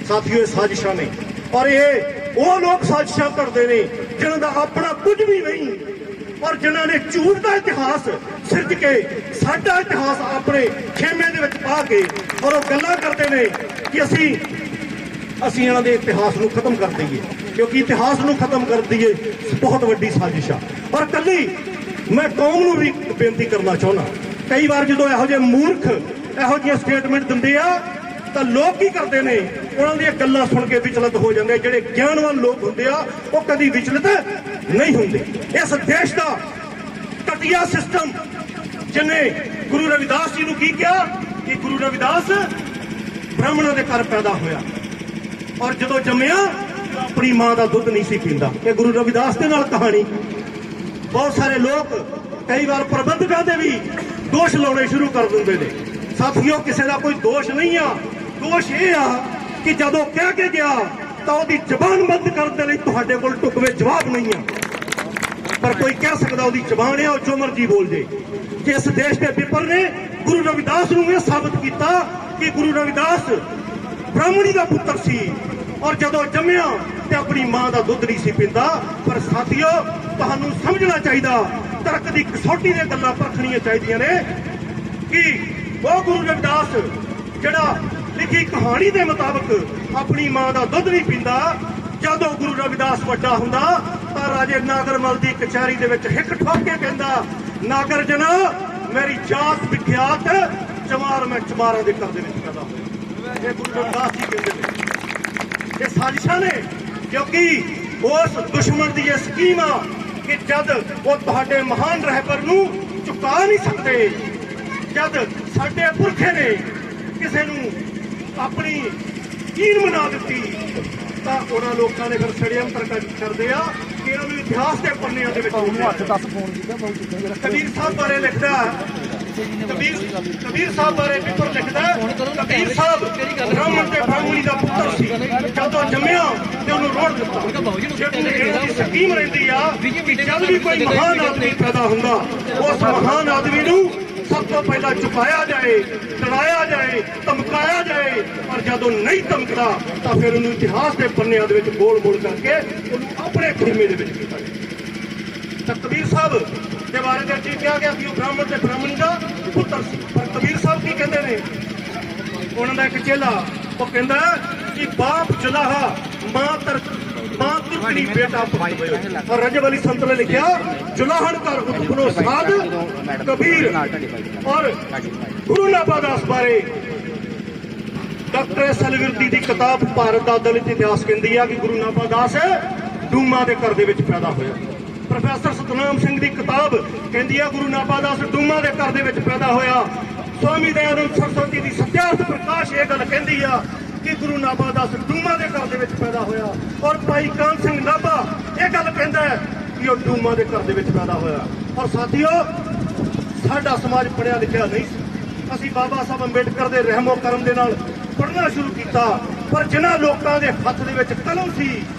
ਸਾਥੀਓ, ਇਹ ਸਾਜ਼ਿਸ਼ਾਂ ਨੇ, ਔਰ ਇਹ ਉਹ ਲੋਕ ਸਾਜ਼ਿਸ਼ਾਂ ਕਰਦੇ ਨੇ ਜਿਨ੍ਹਾਂ ਦਾ ਆਪਣਾ ਕੁਝ ਵੀ ਨਹੀਂ, ਔਰ ਜਿਨ੍ਹਾਂ ਨੇ ਝੂਠ ਦਾ ਇਤਿਹਾਸ ਸਿਰਜ ਕੇ ਸਾਡਾ ਇਤਿਹਾਸ ਆਪਣੇ ਖੇਮੇ ਦੇ ਵਿੱਚ ਪਾ ਕੇ ਔਰ ਉਹ ਗੱਲਾਂ ਕਰਦੇ ਨੇ ਕਿ ਅਸੀਂ ਇਹਨਾਂ ਦੇ ਇਤਿਹਾਸ ਨੂੰ ਖਤਮ ਕਰ ਦਈਏ। ਕਿਉਂਕਿ ਇਤਿਹਾਸ ਨੂੰ ਖਤਮ ਕਰ ਦਈਏ ਬਹੁਤ ਵੱਡੀ ਸਾਜ਼ਿਸ਼ ਆ। ਔਰ ਕੱਲੀ ਮੈਂ ਕੌਮ ਨੂੰ ਵੀ ਬੇਨਤੀ ਕਰਨਾ ਚਾਹੁੰਦਾ, ਕਈ ਵਾਰ ਜਦੋਂ ਇਹੋ ਜਿਹੇ ਮੂਰਖ ਇਹੋ ਜਿਹੀਆਂ ਸਟੇਟਮੈਂਟ ਦਿੰਦੇ ਆ ਤਾਂ ਲੋਕ ਕੀ ਕਰਦੇ ਨੇ, ਉਹਨਾਂ ਦੀਆਂ ਗੱਲਾਂ ਸੁਣ ਕੇ ਵਿਚਲਿਤ ਹੋ ਜਾਂਦੇ। ਜਿਹੜੇ ਗਿਆਨਵਾਨ ਲੋਕ ਹੁੰਦੇ ਆ ਉਹ ਕਦੀ ਵਿਚਲਿਤ ਨਹੀਂ ਹੁੰਦੇ। ਇਸ ਦੇਸ਼ ਦਾ ਘਟੀਆ ਸਿਸਟਮ ਜਿਹਨੇ ਗੁਰੂ ਰਵਿਦਾਸ ਜੀ ਨੂੰ ਕੀ ਕਿਹਾ ਕਿ ਗੁਰੂ ਰਵਿਦਾਸ ਬ੍ਰਾਹਮਣਾਂ ਦੇ ਘਰ ਪੈਦਾ ਹੋਇਆ, ਔਰ ਜਦੋਂ ਜੰਮਿਆ ਆਪਣੀ ਮਾਂ ਦਾ ਦੁੱਧ ਨਹੀਂ ਸੀ ਪੀਂਦਾ। ਇਹ ਗੁਰੂ ਰਵਿਦਾਸ ਦੇ ਨਾਲ ਕਹਾਣੀ। ਬਹੁਤ ਸਾਰੇ ਲੋਕ ਕਈ ਵਾਰ ਪ੍ਰਬੰਧਕਾਂ ਦੇ ਵੀ ਦੋਸ਼ ਲਾਉਣੇ ਸ਼ੁਰੂ ਕਰ ਦਿੰਦੇ ਨੇ। ਸਾਥੀਓ ਕਿਸੇ ਦਾ ਕੋਈ ਦੋਸ਼ ਨਹੀਂ ਆ, ਦੋਸ਼ ਇਹ ਆ ਕਿ ਜਦੋਂ ਕਹਿ ਕੇ ਗਿਆ ਤਾਂ ਉਹਦੀ ਜ਼ਬਾਨ ਬੰਦ ਕਰਨ ਦੇ ਲਈ ਤੁਹਾਡੇ ਕੋਲ ਢੁਕਵੇਂ ਜਵਾਬ ਨਹੀਂ ਆ। ਪਰ ਕੋਈ ਕਹਿ ਸਕਦਾ ਉਹਦੀ ਜ਼ਬਾਨ ਹੈ, ਉਹ ਜੋ ਮਰਜੀ ਬੋਲ ਜੇ। ਕਿ ਇਸ ਦੇਸ਼ ਦੇ ਪਿੱਪਲ ਨੇ ਗੁਰੂ ਰਵਿਦਾਸ ਨੂੰ ਇਹ ਸਾਬਤ ਕੀਤਾ ਕਿ ਗੁਰੂ ਰਵਿਦਾਸ ਬ੍ਰਾਹਮਣੀ ਦਾ ਪੁੱਤਰ ਸੀ, ਔਰ ਜਦੋਂ ਜੰਮਿਆ ਤੇ ਆਪਣੀ ਮਾਂ ਦਾ ਦੁੱਧ ਨਹੀਂ ਸੀ ਪੀਂਦਾ। ਪਰ ਸਾਥੀਓ ਤੁਹਾਨੂੰ ਸਮਝਣਾ ਚਾਹੀਦਾ, ਤਰਕ ਦੀ ਕਸੌਟੀ ਦੀਆਂ ਗੱਲਾਂ ਪਰਖਣੀਆਂ ਚਾਹੀਦੀਆਂ ਨੇ ਕਿ ਉਹ ਗੁਰੂ ਰਵਿਦਾਸ ਜਿਹੜਾ ਲਿਖੀ ਕਹਾਣੀ ਦੇ ਮੁਤਾਬਕ ਆਪਣੀ ਮਾਂ ਦਾ ਦੁੱਧ ਨਹੀਂ ਪੀਂਦਾ। ਜਦੋਂ ਗੁਰੂ ਰਵਿਦਾਸ ਵੱਡਾ ਹੁੰਦਾ ਤਾਂ ਰਾਜੇ ਨਾਗਰਮਲ ਦੀ ਕਚਹਿਰੀ ਦੇ ਵਿੱਚ ਹਿੱਕ ਠੋਕ ਕੇ ਕਹਿੰਦਾ, ਨਾਗਰ ਜਨਾ ਮੇਰੀ ਜਾਤ ਵਿਖਿਆਤ ਚਮਾਰ ਮੈਂ ਚਮਾਰਾਂ ਦੇ ਘਰ ਦੇ ਵਿੱਚ ਪੈਦਾ ਹੋਇਆ। ਇਹ ਗੁਰੂ ਰਵਿਦਾਸ ਜੀ ਕਹਿੰਦੇ ਨੇ ਇਹ ਸਾਜ਼ਿਸ਼ਾਂ ਨੇ, ਕਿਉਂਕਿ ਉਸ ਦੁਸ਼ਮਣ ਦੀ ਇਹ ਸਕੀਮ ਆ ਕਿ ਜਦ ਉਹ ਤੁਹਾਡੇ ਮਹਾਨ ਰਹਿਬਰ ਨੂੰ ਝੁਕਾ ਨਹੀਂ ਸਕਦੇ, ਜਦ ਸਾਡੇ ਪੁਰਖੇ ਨੇ ਕਿਸੇ ਨੂੰ ਆਪਣੀ ਕੀਨ ਬਣਾ ਦਿੱਤੀ ਤਾਂ ਉਹਨਾਂ ਲੋਕਾਂ ਨੇ ਫਿਰ ષੜਯੰਤਰ ਕਰਦੇ ਆ ਕਿ ਇਹਨਾਂ ਨੂੰ ਇਤਿਹਾਸ ਦੇ ਪੰਨਿਆਂ ਦੇ ਵਿੱਚ ਕਬੀਰ ਸਾਹਿਬ ਬਾਰੇ ਲਿਖਦਾ, ਕਬੀਰ ਸਾਹਿਬ ਬਾਰੇ ਪੇਪਰ ਲਿਖਦਾ, ਕਬੀਰ ਸਾਹਿਬ ਬ੍ਰਾਹਮਣ ਤੇ ਬ੍ਰਾਹਮਣੀ ਦਾ ਪੁੱਤਰ ਸੀ, ਜਦੋਂ ਜੰਮਿਆ ਤੇ ਉਹਨੂੰ ਰੋੜ ਦਿੱਤਾ। ਇਹਨਾਂ ਦੀ ਸਕੀਮ ਰਹਿੰਦੀ ਆ ਕਿ ਜਦ ਵੀ ਕੋਈ ਮਹਾਨ ਆਦਮੀ ਪੈਦਾ ਹੁੰਦਾ ਉਸ ਮਹਾਨ ਆਦਮੀ ਨੂੰ ਸਭ ਤੋਂ ਪਹਿਲਾਂ ਝੁਕਾਇਆ ਜਾਏ, ਡਰਾਇਆ ਜਾਏ, ਧਮਕਾਇਆ ਜਾਏ, ਪਰ ਜਦੋਂ ਨਹੀਂ ਧਮਕਦਾ ਤਾਂ ਫਿਰ ਉਹਨੂੰ ਇਤਿਹਾਸ ਦੇ ਪੰਨਿਆਂ ਦੇ ਵਿੱਚ ਬੋਲ ਕਰਕੇ ਉਹਨੂੰ ਆਪਣੇ ਖਿਮੇ ਦੇ ਵਿੱਚ ਕੀਤਾ ਜਾਏ। ਤਾਂ ਕਬੀਰ ਸਾਹਿਬ ਦੇ ਬਾਰੇ ਦੇ ਵਿੱਚ ਕਿਹਾ ਗਿਆ ਕਿ ਉਹ ਬ੍ਰਾਹਮਣ ਤੇ ਬ੍ਰਾਹਮਣੀ ਦਾ ਪੁੱਤਰ ਸੀ। ਪਰ ਕਬੀਰ ਸਾਹਿਬ ਕੀ ਕਹਿੰਦੇ ਨੇ, ਉਹਨਾਂ ਦਾ ਇੱਕ ਚੇਲਾ ਉਹ ਕਹਿੰਦਾ ਕਿ ਬਾਪ ਜੁਲਾਹਾ ਮਾਂ ਤੁਰਕਣੀ ਬੇਟਾ ਪੁੱਤ। ਔਰ ਰਜਬ ਅਲੀ ਸੰਤ ਨੇ ਲਿਖਿਆ, ਜੁਲਾਹਣ ਕਰ ਉਤਪਨੋ ਸਾਧ ਕਬੀਰ। ਔਰ ਗੁਰੂ ਨਾਭਾਦਾਸ ਬਾਰੇ ਡਾਕਟਰ ਸਲਵਿਰਦੀ ਦੀ ਕਿਤਾਬ ਭਾਰਤ ਦਾ ਦਲਿਤ ਇਤਿਹਾਸ ਕਹਿੰਦੀ ਆ ਕਿ ਗੁਰੂ ਨਾਭਾਦਾਸ ਡੂਮਾ ਦੇ ਘਰ ਦੇ ਵਿੱਚ ਪੈਦਾ ਹੋਇਆ। ਪ੍ਰੋਫੈਸਰ ਸਤਨਾਮ ਸਿੰਘ ਦੀ ਕਿਤਾਬ ਕਹਿੰਦੀ ਆ ਗੁਰੂ ਨਾਭਾਦਾਸ ਡੂਮਾ ਦੇ ਘਰ ਦੇ ਵਿੱਚ ਪੈਦਾ ਹੋਇਆ। ਸਵਾਮੀ ਦਇਆਨੰਦ ਸਰਸਵਤੀ ਦੀ ਸਤਿਆਰਥ ਪ੍ਰਕਾਸ਼ ਇਹ ਗੱਲ ਕਹਿੰਦੀ ਆ ਕਿ ਗੁਰੂ ਨਾਭਾਦਾਸ ਡੂਮਾ ਦੇ ਘਰ ਦੇ ਵਿੱਚ ਪੈਦਾ ਹੋਇਆ। ਔਰ ਭਾਈ ਕਾਨ ਸਿੰਘ ਨਾਭਾ ਇਹ ਗੱਲ ਕਹਿੰਦਾ ਕਿ ਉਹ ਡੂਮਾ ਦੇ ਘਰ ਦੇ ਵਿੱਚ ਪੈਦਾ ਹੋਇਆ। ਔਰ ਸਾਥੀਓ ਸਾਡਾ ਸਮਾਜ ਪੜ੍ਹਿਆ ਲਿਖਿਆ ਨਹੀਂ ਸੀ। ਅਸੀਂ ਬਾਬਾ ਸਾਹਿਬ ਅੰਬੇਡਕਰ ਦੇ ਰਹਿਮੋ ਕਰਮ ਦੇ ਨਾਲ ਪੜ੍ਹਨਾ ਸ਼ੁਰੂ ਕੀਤਾ, ਪਰ ਜਿਨ੍ਹਾਂ ਲੋਕਾਂ ਦੇ ਹੱਥ ਦੇ ਵਿੱਚ ਕਲਮ ਸੀ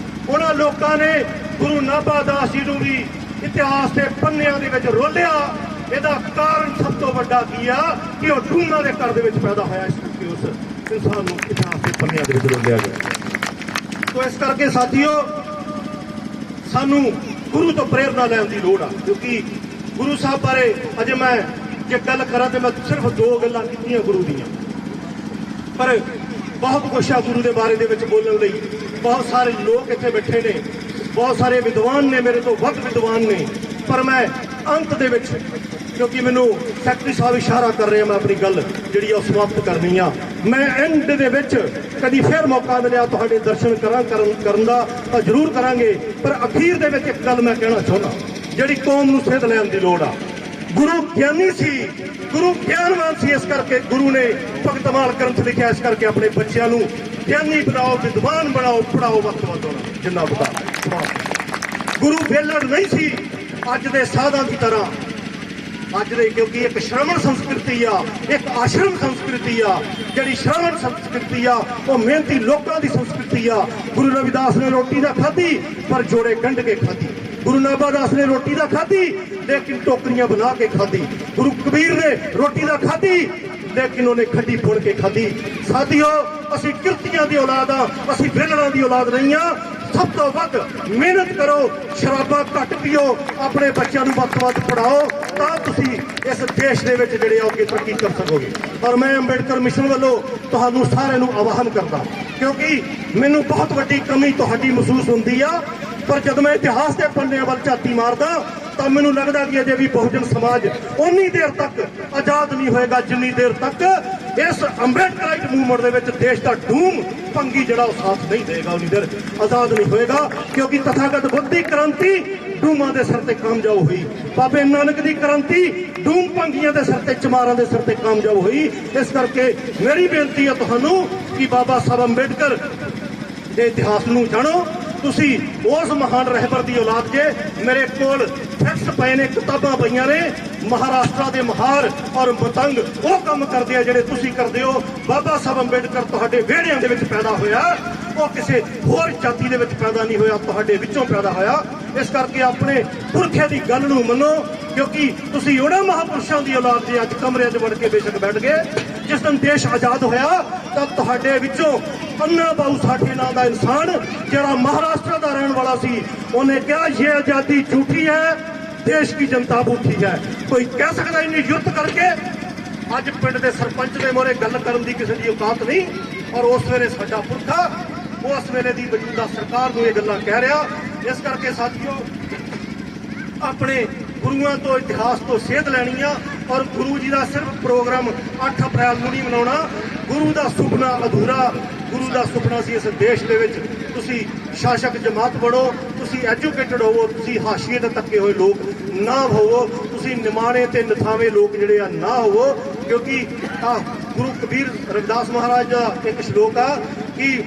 ਉਹਨਾਂ ਲੋਕਾਂ ਨੇ ਗੁਰੂ ਨਾਭਾਦਾਸ ਜੀ ਨੂੰ ਵੀ ਇਤਿਹਾਸ ਦੇ ਪੰਨਿਆਂ ਦੇ ਵਿੱਚ ਰੋਲਿਆ। ਇਹਦਾ ਕਾਰਨ ਸਭ ਤੋਂ ਵੱਡਾ ਕੀ ਆ ਕਿ ਉਹ ਡੂਮਾ ਦੇ ਘਰ ਦੇ ਵਿੱਚ ਪੈਦਾ ਹੋਇਆ, ਇਸ ਕਰਕੇ ਉਸ ਇਨਸਾਨ ਨੂੰ ਇਤਿਹਾਸ ਦੇ ਪੰਨਿਆਂ ਦੇ ਵਿੱਚ ਰੋਲਿਆ ਗਿਆ। ਤੋ ਇਸ ਕਰਕੇ ਸਾਥੀਓ ਸਾਨੂੰ ਗੁਰੂ ਤੋਂ ਪ੍ਰੇਰਨਾ ਲੈਣ ਦੀ ਲੋੜ ਆ, ਕਿਉਂਕਿ ਗੁਰੂ ਸਾਹਿਬ ਬਾਰੇ ਅਜੇ ਮੈਂ ਜੇ ਗੱਲ ਕਰਾਂ ਤੇ ਮੈਂ ਸਿਰਫ ਦੋ ਗੱਲਾਂ ਕੀਤੀਆਂ ਗੁਰੂ ਦੀਆਂ, ਪਰ ਬਹੁਤ ਕੁਛ ਆ ਗੁਰੂ ਦੇ ਬਾਰੇ ਦੇ ਵਿੱਚ ਬੋਲਣ ਲਈ। ਬਹੁਤ ਸਾਰੇ ਲੋਕ ਇੱਥੇ ਬੈਠੇ ਨੇ, ਬਹੁਤ ਸਾਰੇ ਵਿਦਵਾਨ ਨੇ, ਮੇਰੇ ਤੋਂ ਵੱਧ ਵਿਦਵਾਨ ਨੇ, ਪਰ ਮੈਂ ਅੰਤ ਦੇ ਵਿੱਚ ਕਿਉਂਕਿ ਮੈਨੂੰ ਸੈਕਟਰੀ ਸਾਹਿਬ ਇਸ਼ਾਰਾ ਕਰ ਰਹੇ ਆ, ਮੈਂ ਆਪਣੀ ਗੱਲ ਜਿਹੜੀ ਉਹ ਸਮਾਪਤ ਕਰਨੀ ਆ। ਮੈਂ ਐਂਡ ਦੇ ਵਿੱਚ ਕਦੀ ਫਿਰ ਮੌਕਾ ਮਿਲਿਆ ਤੁਹਾਡੇ ਦਰਸ਼ਨ ਕਰਨ ਦਾ ਤਾਂ ਜ਼ਰੂਰ ਕਰਾਂਗੇ, ਪਰ ਅਖੀਰ ਦੇ ਵਿੱਚ ਇੱਕ ਗੱਲ ਮੈਂ ਕਹਿਣਾ ਚਾਹੁੰਦਾ ਜਿਹੜੀ ਕੌਮ ਨੂੰ ਸੇਧ ਲੈਣ ਦੀ ਲੋੜ ਆ। ਗੁਰੂ ਗਿਆਨੀ ਸੀ, ਗੁਰੂ ਗਿਆਨਵਾਨ ਸੀ, ਇਸ ਕਰਕੇ ਗੁਰੂ ਨੇ ਭਗਤਮਾਲ ਗ੍ਰੰਥ ਲਿਖਿਆ, ਇਸ ਕਰਕੇ ਆਪਣੇ ਬੱਚਿਆਂ ਨੂੰ ਗਿਆਨੀ ਬਣਾਓ, ਵਿਦਵਾਨ ਬਣਾਓ, ਪੜਾਓ ਵੱਧ ਤੋਂ ਵੱਧ ਉਹਨਾਂ ਜਿੰਨਾ ਬਤਾ। ਗੁਰੂ ਵੇਲੜ ਨਹੀਂ ਸੀ ਅੱਜ ਦੇ ਸਾਧਾਂ ਦੀ ਤਰ੍ਹਾਂ, ਅੱਜ ਦੇ ਕਿਉਂਕਿ ਇੱਕ ਸ਼ਰਮਣ ਸੰਸਕ੍ਰਿਤੀ ਆ, ਇੱਕ ਆਸ਼ਰਮ ਸੰਸਕ੍ਰਿਤੀ ਆ। ਜਿਹੜੀ ਸ਼ਰਮਣ ਸੰਸਕ੍ਰਿਤੀ ਆ ਉਹ ਮਿਹਨਤੀ ਲੋਕਾਂ ਦੀ ਸੰਸਕ੍ਰਿਤੀ ਆ। ਗੁਰੂ ਰਵਿਦਾਸ ਨੇ ਰੋਟੀ ਨਾ ਖਾਧੀ ਪਰ ਜੋੜੇ ਗੰਢ ਕੇ ਖਾਧੀ। ਗੁਰੂ ਨਾਭਾਦਾਸ ਨੇ ਰੋਟੀ ਦਾ ਖਾਧੀ ਲੇਕਿਨ ਟੋਕਰੀਆਂ ਬਣਾ ਕੇ ਖਾਧੀ। ਗੁਰੂ ਕਬੀਰ ਨੇ ਰੋਟੀ ਦਾ ਖਾਧੀ ਲੇਕਿਨ ਉਹਨੇ ਖੱਡੀ ਫੋੜ ਕੇ ਖਾਧੀ। ਸਾਥੀਓ ਅਸੀਂ ਕਿਰਤੀਆਂ ਦੀ ਔਲਾਦ ਆ, ਅਸੀਂ ਵਿਹਲੜਾਂ ਦੀ ਔਲਾਦ ਨਹੀਂ ਆ। ਸਭ ਤੋਂ ਵੱਧ ਮਿਹਨਤ ਕਰੋ, ਸ਼ਰਾਬਾਂ ਘੱਟ ਪੀਓ, ਆਪਣੇ ਬੱਚਿਆਂ ਨੂੰ ਵੱਧ ਤੋਂ ਵੱਧ ਪੜਾਓ, ਤਾਂ ਤੁਸੀਂ ਇਸ ਦੇਸ਼ ਦੇ ਵਿੱਚ ਜਿਹੜੇ ਅੱਗੇ ਤਰੱਕੀ ਕਰ ਸਕੋਗੇ। ਔਰ ਮੈਂ ਅੰਬੇਡਕਰ ਮਿਸ਼ਨ ਵੱਲੋਂ ਤੁਹਾਨੂੰ ਸਾਰਿਆਂ ਨੂੰ ਆਵਾਹਨ ਕਰਦਾ, ਕਿਉਂਕਿ ਮੈਨੂੰ ਬਹੁਤ ਵੱਡੀ ਕਮੀ ਤੁਹਾਡੀ ਮਹਿਸੂਸ ਹੁੰਦੀ ਆ, ਪਰ ਜਦ ਮੈਂ ਇਤਿਹਾਸ ਦੇ ਪੰਨਿਆਂ ਵੱਲ ਝਾਤੀ ਮਾਰਦਾ ਤਾਂ ਮੈਨੂੰ ਲੱਗਦਾ ਕਿ ਅਜੇ ਵੀ ਬਹੁਜਨ ਸਮਾਜ ਉਨੀ ਦੇਰ ਤੱਕ ਆਜ਼ਾਦ ਨਹੀਂ ਹੋਏਗਾ ਜਿੰਨੀ ਦੇਰ ਤੱਕ ਇਸ ਅੰਬੇਡਕਰਾਈਟ ਮੂਵਮੈਂਟ ਦੇ ਵਿੱਚ ਦੇਸ਼ ਦਾ ਡੂਮ ਭੰਗੀ ਜਿਹੜਾ ਉਹ ਸਾਥ ਨਹੀਂ ਦੇਗਾ, ਉਨੀ ਦੇਰ ਆਜ਼ਾਦ ਨਹੀਂ ਹੋਏਗਾ। ਕਿਉਂਕਿ ਤਥਾਗਤ ਬੁੱਧ ਦੀ ਕ੍ਰਾਂਤੀ ਡੂਮਾਂ ਦੇ ਸਿਰ ਤੇ ਕਾਮਯਾਬ ਹੋਈ, ਬਾਬੇ ਨਾਨਕ ਦੀ ਕ੍ਰਾਂਤੀ ਡੂਮ ਭੰਗੀਆਂ ਦੇ ਸਿਰ ਤੇ, ਚਮਾਰਾਂ ਦੇ ਸਿਰ ਤੇ ਕਾਮਯਾਬ ਹੋਈ। ਇਸ ਕਰਕੇ ਮੇਰੀ ਬੇਨਤੀ ਹੈ ਤੁਹਾਨੂੰ ਕਿ ਬਾਬਾ ਸਾਹਿਬ ਅੰਬੇਡਕਰ ਦੇ ਇਤਿਹਾਸ ਨੂੰ ਜਾਣੋ। ਤੁਸੀਂ ਉਸ ਮਹਾਨ ਰਹਿਬਰ ਦੀ ਔਲਾਦ ਜੇ। ਮੇਰੇ ਕੋਲ ਫੈਕਸ ਬੁੱਕਸ ਪਏ ਨੇ, ਕਿਤਾਬਾਂ ਪਈਆਂ ਨੇ। ਮਹਾਰਾਸ਼ਟਰ ਦੇ ਮਹਾਰ ਔਰ ਮਤੰਗ ਉਹ ਕੰਮ ਕਰਦੇ ਆ ਜਿਹੜੇ ਤੁਸੀਂ ਕਰਦੇ ਹੋ। ਬਾਬਾ ਸਾਹਿਬ ਅੰਬੇਡਕਰ ਤੁਹਾਡੇ ਵਿਹੜਿਆਂ ਦੇ ਵਿੱਚ ਪੈਦਾ ਹੋਇਆ, ਉਹ ਕਿਸੇ ਹੋਰ ਜਾਤੀ ਦੇ ਵਿੱਚ ਪੈਦਾ ਨਹੀਂ ਹੋਇਆ, ਤੁਹਾਡੇ ਵਿੱਚੋਂ ਪੈਦਾ ਹੋਇਆ। ਇਸ ਕਰਕੇ ਆਪਣੇ ਪੁਰਖੇ ਦੀ ਗੱਲ ਨੂੰ ਮੰਨੋ, ਕਿਉਂਕਿ ਤੁਸੀਂ ਉਹਨਾਂ ਮਹਾਪੁਰਸ਼ਾਂ ਦੀ ਔਲਾਦ ਦੇ ਅੱਜ ਕਮਰਿਆਂ 'ਚ ਵੜ ਕੇ ਬੇਸ਼ੱਕ ਬੈਠ ਗਏ। ਜਿਸ ਦਿਨ ਦੇਸ਼ ਆਜ਼ਾਦ ਹੋਇਆ ਤਾਂ ਤੁਹਾਡੇ ਵਿੱਚੋਂ ਅੰਨਾ ਬਾਊ ਸਾਠੇ ਨਾਂ ਦਾ ਇਨਸਾਨ, ਜਿਹੜਾ ਮਹਾਰਾਸ਼ਟਰ ਦਾ ਰਹਿਣ ਵਾਲਾ ਸੀ, ਉਹਨੇ ਕਿਹਾ ਇਹ ਆਜ਼ਾਦੀ ਝੂਠੀ ਹੈ, ਦੇਸ਼ ਦੀ ਜਨਤਾ ਬੂਠੀ ਹੈ। ਕੋਈ ਕਹਿ ਸਕਦਾ ਇੰਨੀ ਯੁੱਧ ਕਰਕੇ? ਅੱਜ ਪਿੰਡ ਦੇ ਸਰਪੰਚ ਦੇ ਮੋਹਰੇ ਗੱਲ ਕਰਨ ਦੀ ਕਿਸੇ ਦੀ ਔਕਾਤ ਨਹੀਂ। ਔਰ ਉਸ ਵੇਲੇ ਸਾਡਾ ਪੁਰਖਾ ਉਸ ਵੇਲੇ ਦੀ ਮੌਜੂਦਾ ਸਰਕਾਰ ਨੂੰ ਇਹ ਗੱਲਾਂ ਕਹਿ ਰਿਹਾ। ਇਸ ਕਰਕੇ ਸਾਥੀਓ, ਆਪਣੇ ਗੁਰੂਆਂ ਤੋਂ ਇਤਿਹਾਸ ਤੋਂ ਸੇਧ ਲੈਣੀ ਆ। ਔਰ ਗੁਰੂ ਜੀ ਦਾ ਸਿਰਫ ਪ੍ਰੋਗਰਾਮ 8 ਅਪ੍ਰੈਲ ਨੂੰ ਨਹੀਂ ਮਨਾਉਣਾ। ਗੁਰੂ ਦਾ ਸੁਪਨਾ ਅਧੂਰਾ, ਗੁਰੂ ਦਾ ਸੁਪਨਾ ਸੀ ਇਸ ਦੇਸ਼ ਦੇ ਵਿੱਚ ਤੁਸੀਂ ਸ਼ਾਸਕ ਜਮਾਤ ਬਣੋ, ਤੁਸੀਂ ਐਜੂਕੇਟਡ ਹੋਵੋ, ਤੁਸੀਂ ਹਾਸ਼ੀਏ ਤੇ ਤੱਕੇ ਹੋਏ ਲੋਕ ਨਾ ਹੋਵੋ, ਤੁਸੀਂ ਨਿਮਾਣੇ ਤੇ ਨਥਾਵੇਂ ਲੋਕ ਜਿਹੜੇ ਆ ਨਾ ਹੋਵੋ। ਕਿਉਂਕਿ ਗੁਰੂ ਕਬੀਰ ਰਵਿਦਾਸ ਮਹਾਰਾਜ ਦਾ ਇੱਕ ਸ਼ਲੋਕ ਆ ਕਿ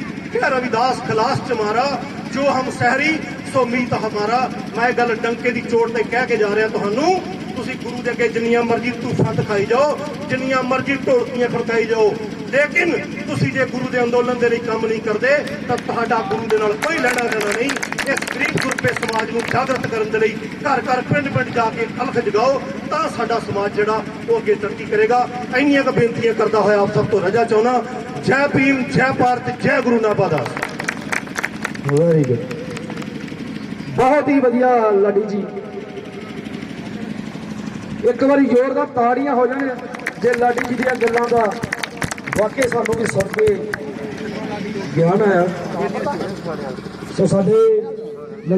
ਰਵਿਦਾਸ ਖਲਾਸ ਚ ਮਾਰਾ ਜੋ ਹਮ ਸਹਿਰੀ ਸੋ ਮੀਤ ਹਮਾਰਾ। ਮੈਂ ਇਹ ਗੱਲ ਡੰਕੇ ਦੀ ਚੋਟ ਤੇ ਕਹਿ ਕੇ ਜਾ ਰਿਹਾ ਤੁਹਾਨੂੰ। ਤੁਸੀਂ ਗੁਰੂ ਦੇ ਅੱਗੇ ਜਿੰਨੀਆਂ ਮਰਜ਼ੀ ਧੂਫਾਂ ਦਿਖਾਈ ਜਾਓ, ਜਿੰਨੀਆਂ ਮਰਜ਼ੀ ਢੋਲਕੀਆਂ ਖੜਕਾਈ ਜਾਓ, ਲੇਕਿਨ ਤੁਸੀਂ ਜੇ ਗੁਰੂ ਦੇ ਅੰਦੋਲਨ ਦੇ ਲਈ ਕੰਮ ਨਹੀਂ ਕਰਦੇ ਤਾਂ ਤੁਹਾਡਾ ਗੁਰੂ ਦੇ ਨਾਲ ਕੋਈ ਲੈਣਾ ਦੇਣਾ ਨਹੀਂ। ਇਸ ਗਰੀਬ ਗੁਰਬੇ ਸਮਾਜ ਨੂੰ ਜਾਗਰਤ ਕਰਨ ਦੇ ਲਈ ਘਰ ਘਰ ਪਿੰਡ ਪਿੰਡ ਜਾ ਕੇ ਅਲਖ ਜਗਾਓ, ਤਾਂ ਸਾਡਾ ਸਮਾਜ ਜਿਹੜਾ ਉਹ ਅੱਗੇ ਤਰੱਕੀ ਕਰੇਗਾ। ਇੰਨੀਆਂ ਕੁ ਬੇਨਤੀਆਂ ਕਰਦਾ ਹੋਇਆ ਆਪ ਸਭ ਤੋਂ ਰਜਾ ਚਾਹੁੰਦਾ। ਜੈ ਭੀਮ, ਜੈ ਭਾਰਤ, ਜੈ ਗੁਰੂ ਨਾਭਾ ਦਾਸ। ਵੈਰੀ ਗੁੱਡ, ਬਹੁਤ ਹੀ ਵਧੀਆ ਲਾਡੀ ਜੀ। ਇੱਕ ਵਾਰੀ ਜ਼ੋਰਦਾਰ ਤਾੜੀਆਂ ਹੋ ਜਾਣ ਜੇ ਲਾਡੀ ਜੀ ਦੀਆਂ ਗੱਲਾਂ ਦਾ ਵਾਕਈ ਸਾਨੂੰ ਵੀ ਸੁਣ ਕੇ ਗਿਆਨ ਆਇਆ। ਸੋ ਸਾਡੇ